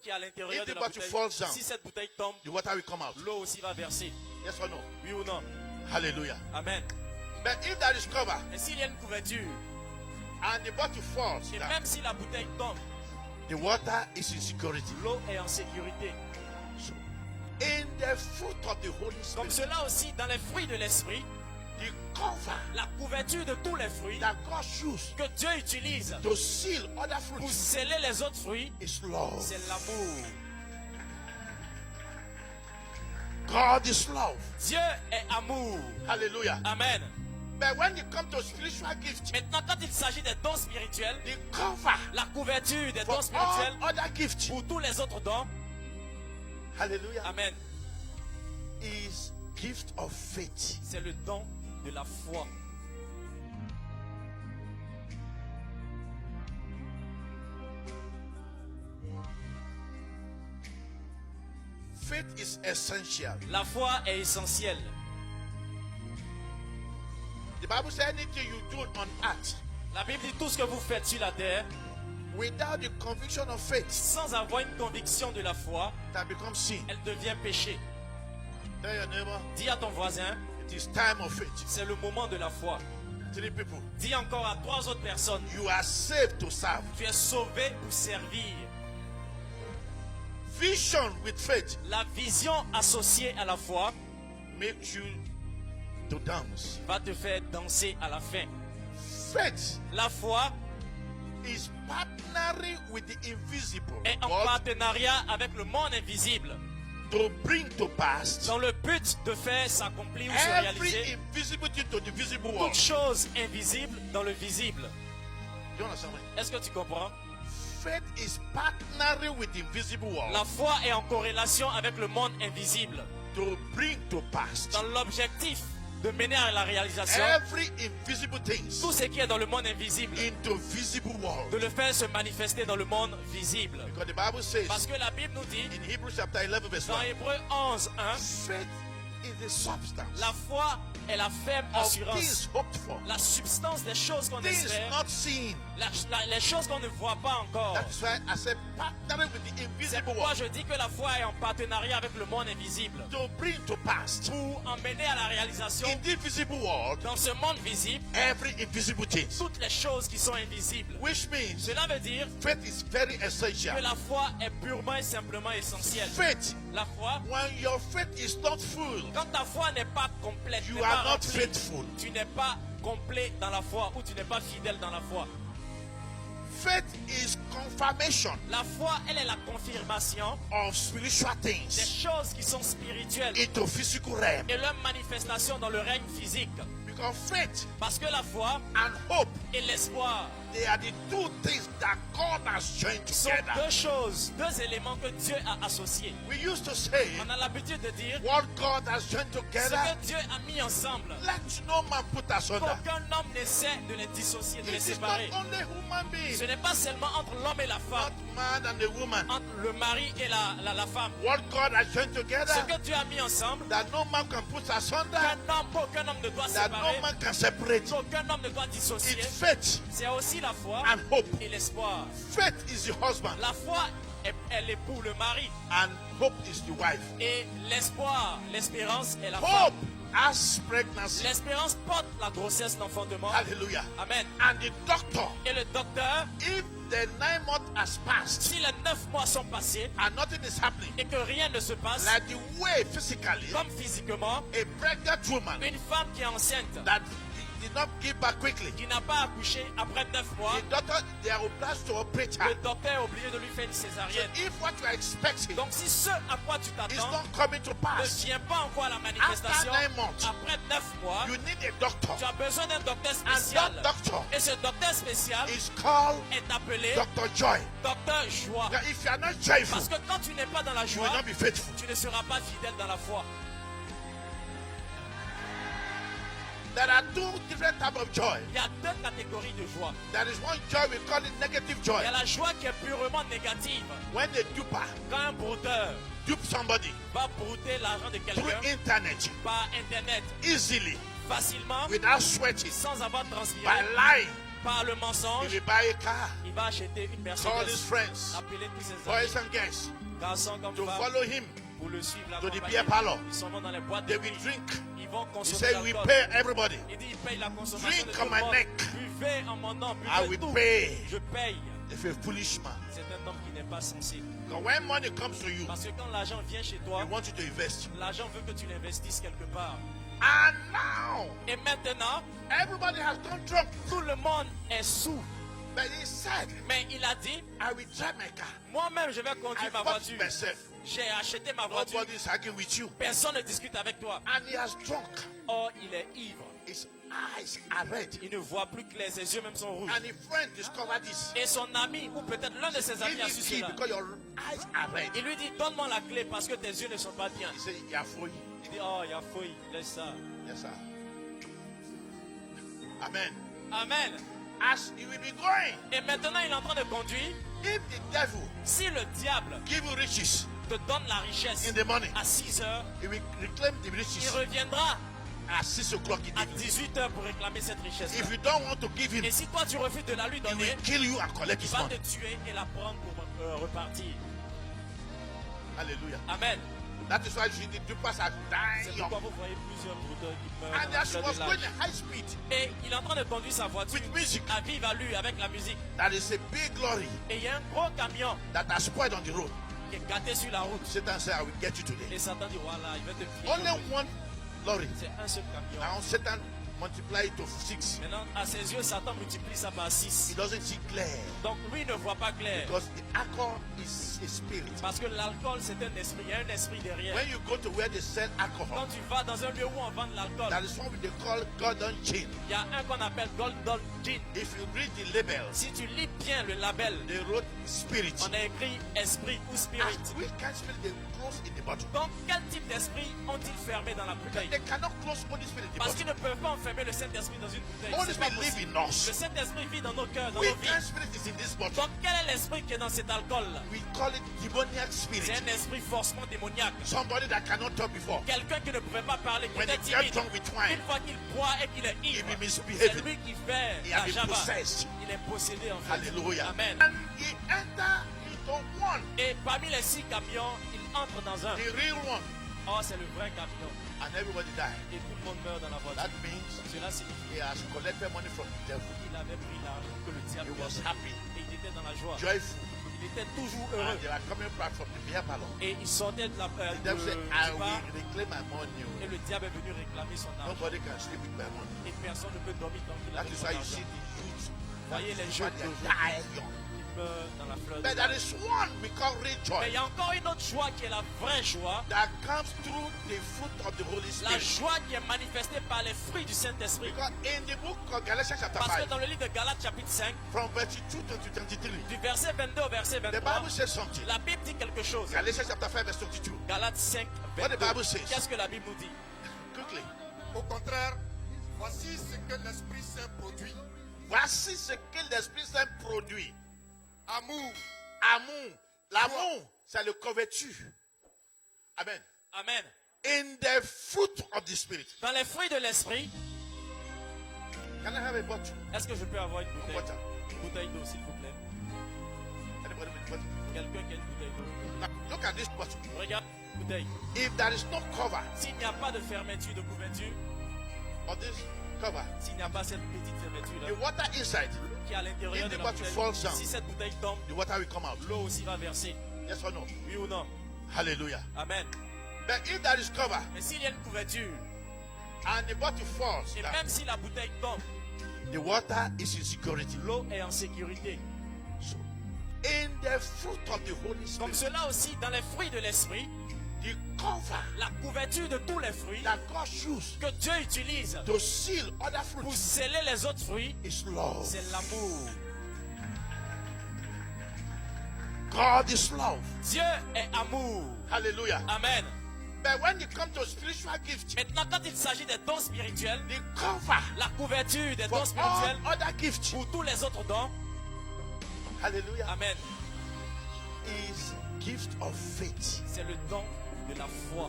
qui est à l'intérieur If de the la bottle bouteille, falls down, si cette bouteille tombe, the water will come out. l'eau aussi va verser. Yes or no? Oui ou non? Hallelujah. Amen. But if there is cover Et s'il y a une couverture, and the bottle falls et down, même si la bouteille tombe, the water is in security. l'eau est en sécurité. So, in the fruit of the Holy Comme Spirit, cela aussi, dans les fruits de l'esprit, the cover la couverture de tous les fruits that God used que Dieu utilise to seal other pour fruits sceller les autres fruits, is love. c'est l'amour. God is love. Dieu est amour. Hallelujah. Amen. But when it comes to spiritual gifts, Maintenant, quand il s'agit des dons spirituels, the cover la couverture des for dons spirituels all other gifts, pour tous les autres dons, hallelujah, Amen, is gift of faith. c'est le don de la foi. Faith is essential. La foi est essentielle. The Bible says anything you do on earth La Bible dit tout ce que vous faites sur la terre, without the conviction of faith, sans avoir une conviction de la foi, that becomes sin. elle devient péché. Tell your neighbor, Dis à ton voisin, it is time of faith. c'est le moment de la foi. 3 people. Dis encore à 3 autres personnes, You are saved to serve. tu es sauvé pour servir. Vision with faith La vision associée à la foi makes you to dance. va te faire danser à la fin. Faith La foi is partnering with the invisible est en God partenariat avec le monde invisible to bring to pass dans le but de faire s'accomplir ou se every réaliser invisible thing to the visible world. toute chose invisible dans le visible. You understand me? Est-ce que tu comprends? Faith is partnering with the invisible world La foi est en corrélation avec le monde invisible to bring to pass dans l'objectif de mener à la réalisation every invisible tout things ce qui est dans le monde invisible, into visible de world. le faire se manifester dans le monde visible. Because the Bible says Parce que la Bible nous dit in Hebrews chapter 11 verse 1, dans Hébreux 11, 1, faith is the substance la foi est la ferme of assurance, things hoped for, la substance des choses qu'on things espère, not seen. les choses qu'on ne voit pas encore. That is why I said partnering with the C'est invisible pourquoi world je dis que la foi est en partenariat avec le monde invisible to bring to pass pour emmener à la réalisation in the visible world dans ce monde visible every invisible things. toutes les choses qui sont invisibles. Which means Cela veut dire faith is very essential. que la foi est purement et simplement essentielle. Faith, La foi, when your faith is not full, quand ta foi n'est pas complète, you n'est are pas not remplie, faithful. tu n'es pas complet dans la foi ou tu n'es pas fidèle dans la foi. Faith is confirmation La foi, elle est la confirmation of spiritual des things choses qui sont spirituelles into physical realm. et leur manifestation dans le règne physique. Because faith Parce que la foi and hope, et l'espoir they are the two things that God has joined sont together. deux choses, deux éléments que Dieu a associés. We used to say, On a l'habitude de dire what God has joined ce together, que Dieu a mis ensemble. let no man put asunder. Qu'aucun homme n'essaie de les dissocier, de les It is not séparer. only human Ce being, n'est pas seulement entre l'homme et la not femme, man and a woman. entre le mari et la femme. What God has joined together, Ce que Dieu a mis ensemble, that no man can put asunder, qu'aucun homme ne doit that no séparer, man can separate. qu'aucun homme ne doit dissocier. It's faith C'est aussi la foi and hope. et l'espoir. Faith is the husband La foi, elle est pour le mari. and hope is the wife. Et l'espoir, l'espérance est la Hope femme. has pregnancy. L'espérance porte la grossesse d'enfantement. Hallelujah. Amen. And the doctor, Et le docteur, if the 9 months has passed si les 9 mois sont passés and nothing is happening, et que rien ne se passe, like the way physically comme physiquement, a pregnant woman une femme qui est enceinte, that did not give back quickly, qui n'a pas accouché après 9 mois, the doctor, they are obliged to operate her. le docteur est obligé de lui faire une So césarienne. if what you are expecting Donc si ce à quoi tu is t'attends not coming to ne pass, vient pas encore à la manifestation, After 9 months, après 9 mois, you need a doctor. tu as besoin d'un docteur And spécial. that doctor Et ce docteur spécial is called est appelé Dr. Joy. docteur joie. Now, if you are not joyful, Parce que quand tu n'es pas dans la you will joie, not be faithful. tu ne seras pas fidèle dans la foi. There are two different types of joy. Il y a deux catégories de joie. There is one joy, we call it negative joy. Il y a la joie qui est purement négative. When the duper Quand un brouteur dupe somebody va brouter l'argent de through quelqu'un internet par internet easily, facilement, without sweating, sans avoir by transpiré, lying, par le He mensonge, will buy a car, il va acheter une call his Mercedes, friends, appeler tous ses amis, boys and girls, garçons comme to femmes, follow him. pour le suivre, to the l'accompagner. beer parlor. Ils s'en vont dans les boîtes They de will nuit. drink. Ils vont He consommer said, we l'alcool. pay everybody. Il dit, il paye la consommation de Drink tout on le my monde. neck. Buvez en mon nom, I buvez will tout. pay. Je paye. If a foolish man. C'est un homme qui n'est pas sensible. Because when money comes to you, Parce que quand l'argent vient chez he toi, wants you to invest. l'argent veut que tu l'investisses quelque part. And now, Et maintenant, everybody has gone drunk. tout le monde est sous. But he said, Mais il a dit, I will drive my car. moi-même je vais I conduire ma bought voiture. myself. J'ai acheté ma voiture. Nobody is arguing with you. Personne ne discute avec toi. And he has drunk. Or, il est ivre. His eyes are red. Il ne voit plus clair, ses yeux même sont rouges. And his friend discovered this. Et son ami, ou peut-être l'un de ses amis Give a me su key cela. because your eyes are red. Il lui dit, donne-moi la clé parce que tes yeux ne sont pas bien. He said, yeah, for you. Il dit, oh, il y a fouille, laisse ça. Yes, sir. Amen. Amen. As you will be going, Et maintenant, il est en train de conduire. if the devil Si le diable give you riches te donne la richesse in the morning, à 6 heures, he will reclaim the il riches reviendra at 6 o'clock in the à evening. 18 heures pour réclamer cette richesse. If you don't want to give him, Et si toi tu refuses de la lui he donner, will kill you and collect il his va money. te tuer et la prendre pour repartir. Hallelujah. Amen. That is why you see the troopers are C'est dying pourquoi young. vous voyez plusieurs brouteurs qui meurent And dans la as he fleur was de going l'âge. at high speed Et il est en train de conduire sa voiture with music, à vive allure avec la musique. that is a big lorry Et il y a un gros camion that has spoiled on the road. qui est gâté sur la route. Satan said, I will get you today. Et Satan dit, voilà, il va te piéger. Only one lorry. C'est un seul camion. Now Satan multiply it to 6. Maintenant, à ses yeux, Satan multiplie ça par 6. He doesn't see clear Donc lui ne voit pas clair. because the alcohol is a spirit. Parce que l'alcool, c'est un esprit. Il y a un esprit derrière. When you go to where they sell Quand alcohol, tu vas dans un lieu où on vend de l'alcool, that is what they call golden gin. il y a un qu'on appelle Golden Gin. If you read the labels, Si tu lis bien le label, they wrote spirit. on a écrit esprit ou spirit. And which kind of spirit they close in the bottle? Donc, quel type d'esprit ont-ils fermé dans la bouteille? They cannot close Holy Spirit in the Parce bottle. qu'ils ne peuvent pas enfermer le Saint-Esprit dans une bouteille. Holy C'est pas Spirit live possible. in Le us. Saint-Esprit vit dans nos cœurs, dans Which nos vies. kind of spirit is in this bottle? Donc, quel est l'esprit qui est dans cet alcool-là? We call it demoniac spirit. C'est un esprit forcément démoniaque. Somebody that cannot talk before. Quelqu'un qui ne pouvait pas parler, qui When était he gets timide. drunk with wine, Une fois qu'il boit et qu'il est he ivre, will c'est misbehave. lui qui fait He has la been java. possessed. Il est possédé en fait. Hallelujah. Amen. And he enter into one, Et parmi les 6 camions, il entre dans un. the real one, Oh, c'est le vrai camion. and everybody died. Et tout le monde meurt dans la voiture. That means Cela signifie he has collected money from the devil. qu'il avait pris l'argent que le diable He lui a was donné. happy, Et il était dans la joie. joyful, Il était toujours heureux. and they were coming back from the beer parlor. Et il sortait de la The devil said, du I bar, will reclaim my money. et le diable est venu réclamer son argent. Nobody can sleep with my money. Et personne ne peut dormir tant qu'il a That is son why you argent. see the youth. Voyez les Why jeunes they d'aujourd'hui die young. qui meurent dans la fleur de But there l'âge. is one we call real Mais joy il y a encore une autre joie qui est la vraie joie. that comes through the fruit of the Holy La Spirit. joie qui est manifestée par les fruits du Saint-Esprit. Because in the book of Galatians chapter Parce que 5, dans le livre de Galates chapitre 5, from verse 2 to 23, du verset 22 au verset the 23, Bible says something. la Bible dit quelque chose. Galatians chapter 5, verse 22. Galates 5, What the 22. Bible says. Qu'est-ce que la Bible nous dit? Quickly. Au contraire, voici ce que l'Esprit Saint produit. Voici ce que l'Esprit Saint produit. Amour, Amour. L'amour, c'est le couverture. Amen. Amen. In the fruit of the Spirit. Dans les fruits de l'Esprit, Can I have a bottle? est-ce que je peux avoir une bouteille? Water. Une bouteille d'eau, s'il vous plaît. Anybody with bottle? Quelqu'un qui a une bouteille d'eau. Now, look at this bottle. Regarde la bouteille. If there is no cover S'il n'y a pas de fermeture, de couverture, on this cover, s'il n'y a pas cette petite fermeture the water inside, qui est à l'intérieur If de the la bottle falls bouteille, down. si cette bouteille tombe, the water will come out. l'eau aussi va verser. Yes or no? Oui ou non? Hallelujah. Amen. But if there is cover Mais s'il y a une couverture, and the bottle falls et down, même si la bouteille tombe, the water is in security. l'eau est en sécurité. So, in the fruit of the Holy Comme Spirit, cela aussi, dans les fruits de l'esprit, the cover la couverture de tous les fruits that God chooses que Dieu utilise to seal other pour fruits sceller les autres fruits, is love. c'est l'amour. God is love. Dieu est amour. Hallelujah. Amen. But when it comes to spiritual gifts, Maintenant, quand il s'agit des dons spirituels, the cover la couverture des for dons spirituels all other gifts, pour tous les autres dons, hallelujah, Amen, is gift of faith. c'est le don de la foi.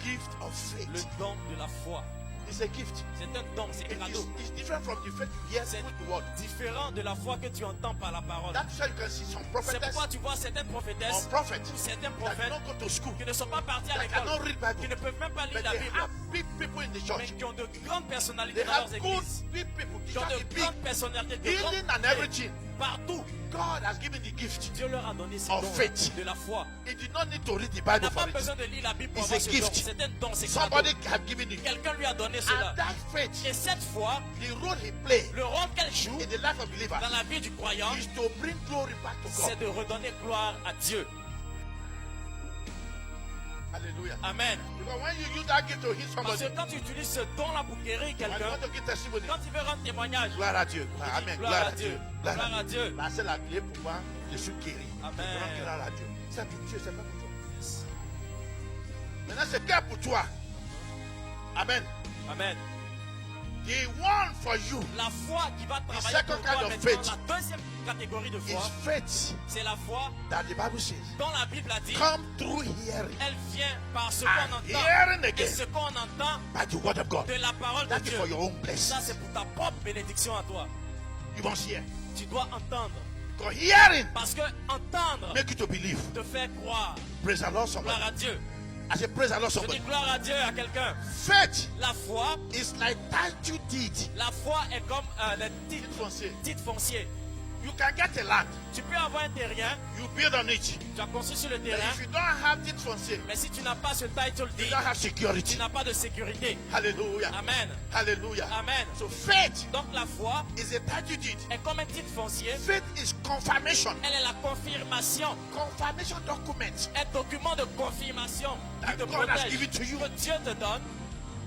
Gift of Le faith. don de la foi. It's a gift. C'est un don, c'est un cadeau. It's different from the faith you hear C'est through the word. différent de la foi que tu entends par la parole. That's why you can see some C'est prophetess pourquoi tu vois certaines or prophétesses prophets ou certains that prophètes don't go to school, qui ne sont pas partis à that cannot l'école, read qui Bible, ne peuvent même pas lire but la they Bible, have big people in the mais church. qui ont de grandes personnalités They dans have leurs good églises, big people. qui They ont have de big grandes personnalités, de healing grandes and everything. partout. God has given the gift. Dieu leur a donné ce Of don faith. de la foi. He did not need to read the Il Bible n'a for pas it. besoin de lire la Bible pour It's avoir a ce gift. don. C'est un don, c'est Somebody cadeau. have given it. Quelqu'un lui a donné cela. And that faith, Et cette foi, the role he played le rôle qu'elle joue in the life of believers dans la vie du croyant, is to bring glory back to c'est God. de redonner gloire à Dieu. Hallelujah. Amen. Because when you use that gift to heal Parce somebody, que quand tu utilises ce don-là pour guérir when you quelqu'un, want to give testimony, quand tu veux rendre témoignage, gloire à Dieu. Amen. gloire à Dieu. Gloire Gloire à Dieu. Là, c'est la clé pour moi. Je suis guéri. Amen. Je rends gloire à Dieu. C'est pour Dieu, c'est pas pour toi. Maintenant, c'est clair pour toi. Amen. Amen. The one for you La foi qui va travailler second pour kind toi of maintenant, faith la deuxième catégorie de is foi, faith c'est la foi that the Bible says dont la Bible a dit, come through hearing elle vient par ce and qu'on entend. hearing Et again ce qu'on entend by the word of God. de la parole de That is Dieu, for your own ça blessing. c'est pour ta propre bénédiction à toi. You must hear. Tu dois entendre. Because hearing Parce que entendre make you to believe. te fait croire. Praise the Lord, somebody. Gloire à Dieu. I say praise the Lord, Je dis somebody. gloire à Dieu à quelqu'un. Faith La foi, is like title deed. la foi est comme le Titre foncier. titre foncier. You can get a land. Tu peux avoir un terrain, You build on it. tu as construit sur le But terrain, if you don't have titre foncier, mais si tu n'as pas ce title you deed, don't have tu security. n'as pas de sécurité. Hallelujah. Amen. Hallelujah. Amen. So faith Donc la foi is a title deed. est comme un titre foncier. Faith is confirmation. Elle est la confirmation, Confirmation document un document de confirmation qui that te God has protège, given to you que Dieu te donne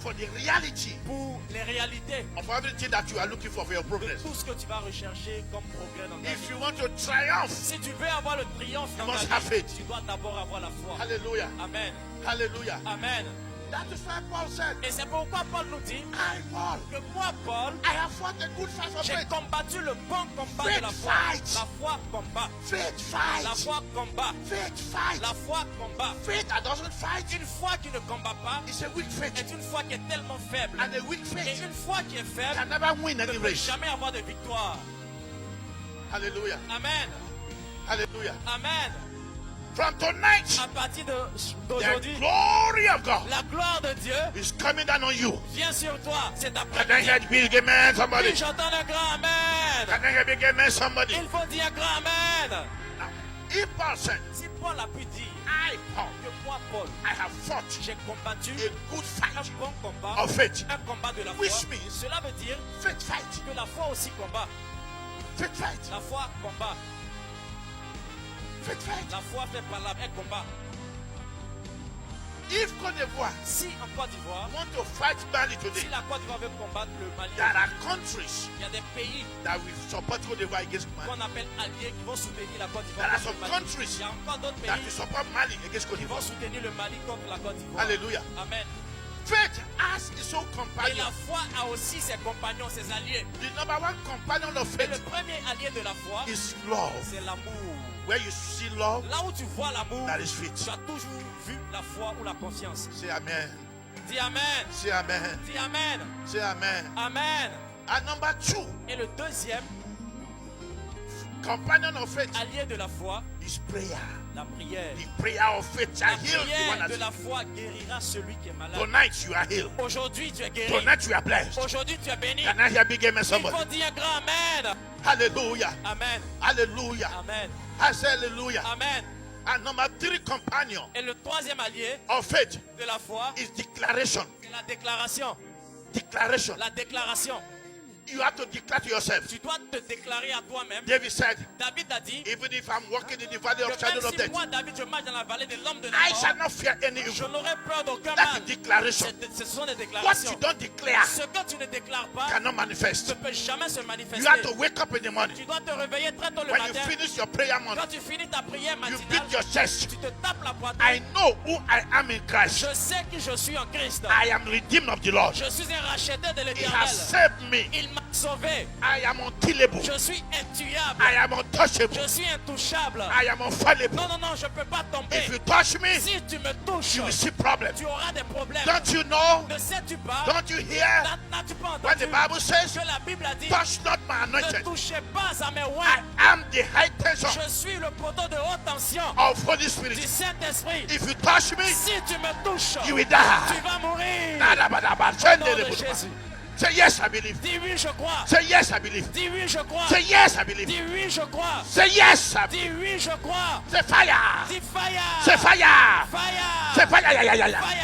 for the reality pour les réalités of everything that you are looking for your de progress. tout ce que tu vas rechercher comme progrès dans ta If vie. you want to triumph, Si tu veux avoir le triomphe dans you must ta have vie, faith. tu dois d'abord avoir la foi. Hallelujah. Amen. Hallelujah. Amen. That is why Paul said, Et c'est pourquoi Paul nous dit I, Paul, que moi, Paul, I have fought the good fight of j'ai faith. combattu le bon combat Faith de la foi. fight. La foi combat. Faith La fight. foi combat. Faith fight. La foi combat. Faith that doesn't fight Une foi qui ne combat pas is a weak faith. est une foi qui est tellement faible. And a weak Et faith une foi qui est faible can never win ne any peut race. jamais avoir de victoire. Hallelujah. Amen. Hallelujah. Amen. From tonight, À partir the d'aujourd'hui, glory of God la gloire de Dieu is coming down on you. vient sur toi. C'est ta Can I hear the big amen, somebody? Oui, j'entends un grand Amen. Can I hear big amen, somebody? Il faut dire un grand Amen. Now, if Paul said, Si Paul a pu dire I, Paul, que moi, Paul, I have fought j'ai combattu a good un fight bon combat, of faith. un combat de la foi, Which means- cela veut dire Faith fight. que la foi aussi combat. Faith fight. La foi combat. Faith fight. La foi fait par la elle combat. If Côte d'Ivoire Si en Côte d'Ivoire, want to fight Mali si today, la Côte d'Ivoire veut combattre le Mali, there are countries il y a des pays that will support Côte d'Ivoire against Mali. qu'on appelle alliés qui vont soutenir la Côte There d'Ivoire are contre some le Mali. countries Il y a encore d'autres that pays will support Mali against Côte qui vont d'Ivoire. soutenir le Mali contre la Côte d'Ivoire. Hallelujah. Amen. Faith has its own Et companion. la foi a aussi ses compagnons, ses alliés. The number one companion of Et le faith premier allié de la foi, is love. c'est l'amour. Where you see love, Là où tu vois l'amour, that is faith. tu as toujours vu la foi ou la confiance. Say amen. Dis Amen. Say amen. Dis Amen. Say amen. Amen. And number two, Et le deuxième companion of faith allié de la foi, is prayer. la prière. The prayer of faith shall La heal the one prière de that's la foi guérira celui qui est malade. Tonight you are healed. Aujourd'hui, tu es guéri. Tonight you are blessed. Aujourd'hui, tu es béni. Can I hear big amen, Il somebody? faut dire un grand Amen. Hallelujah. Amen. Hallelujah. Amen. I say hallelujah. Amen. And number three companion Et le troisième allié of faith de la foi, is declaration. c'est la déclaration. Declaration. La déclaration. You have to declare to yourself. Tu dois te déclarer à toi-même. David said, David a dit even if I'm walking in the valley que of shadow même of si death, moi, David, je marche dans la vallée de l'homme de la I shall mort, not fear any je evil. n'aurai peur d'aucun That's mal. the declaration. Ce sont des What déclarations. you don't declare Ce que tu ne déclares pas cannot ne manifest. peut jamais se You have manifester. to wake up in the morning. Tu dois te réveiller très tôt le When you matin. finish your prayer morning, Quand tu finis ta prière you matinale, beat your chest. tu te tapes la poitrine. I know who I am in Christ. Je sais qui je suis en Christ. I am redeemed of the Lord. Je suis un racheté de He l'Éternel. has saved me. Il m'a sauvé. I am unkillable. Je suis intuable. I am untouchable. Je suis intouchable. I am unfallible. Non, non, non, je ne peux pas tomber. If you touch me, Si tu me touches, you will see problems. tu auras des problèmes. Don't you know? Ne sais-tu pas? Don't you hear N'as-tu pas what the entendu Bible says? que la Bible a dit Touch not my ne anointed. touchez pas à mes I oins. am the high tension Je suis le poteau de haute tension of Holy du Spirit. Saint-Esprit. If you touch me, Si tu me touches, you will tu die. vas mourir. Nadabadaba, Au nom de Shendelebudaba. Jésus. Say yes, I believe. Dis oui, je crois. Say yes, I believe. Dis oui, je crois. Say yes, I believe. Dis oui, je crois. Say yes, I believe. Dis oui, je crois. Say fire. Dis fire. Say fire. Fire. Say fire. Yeah, yeah, yeah, yeah. Fire,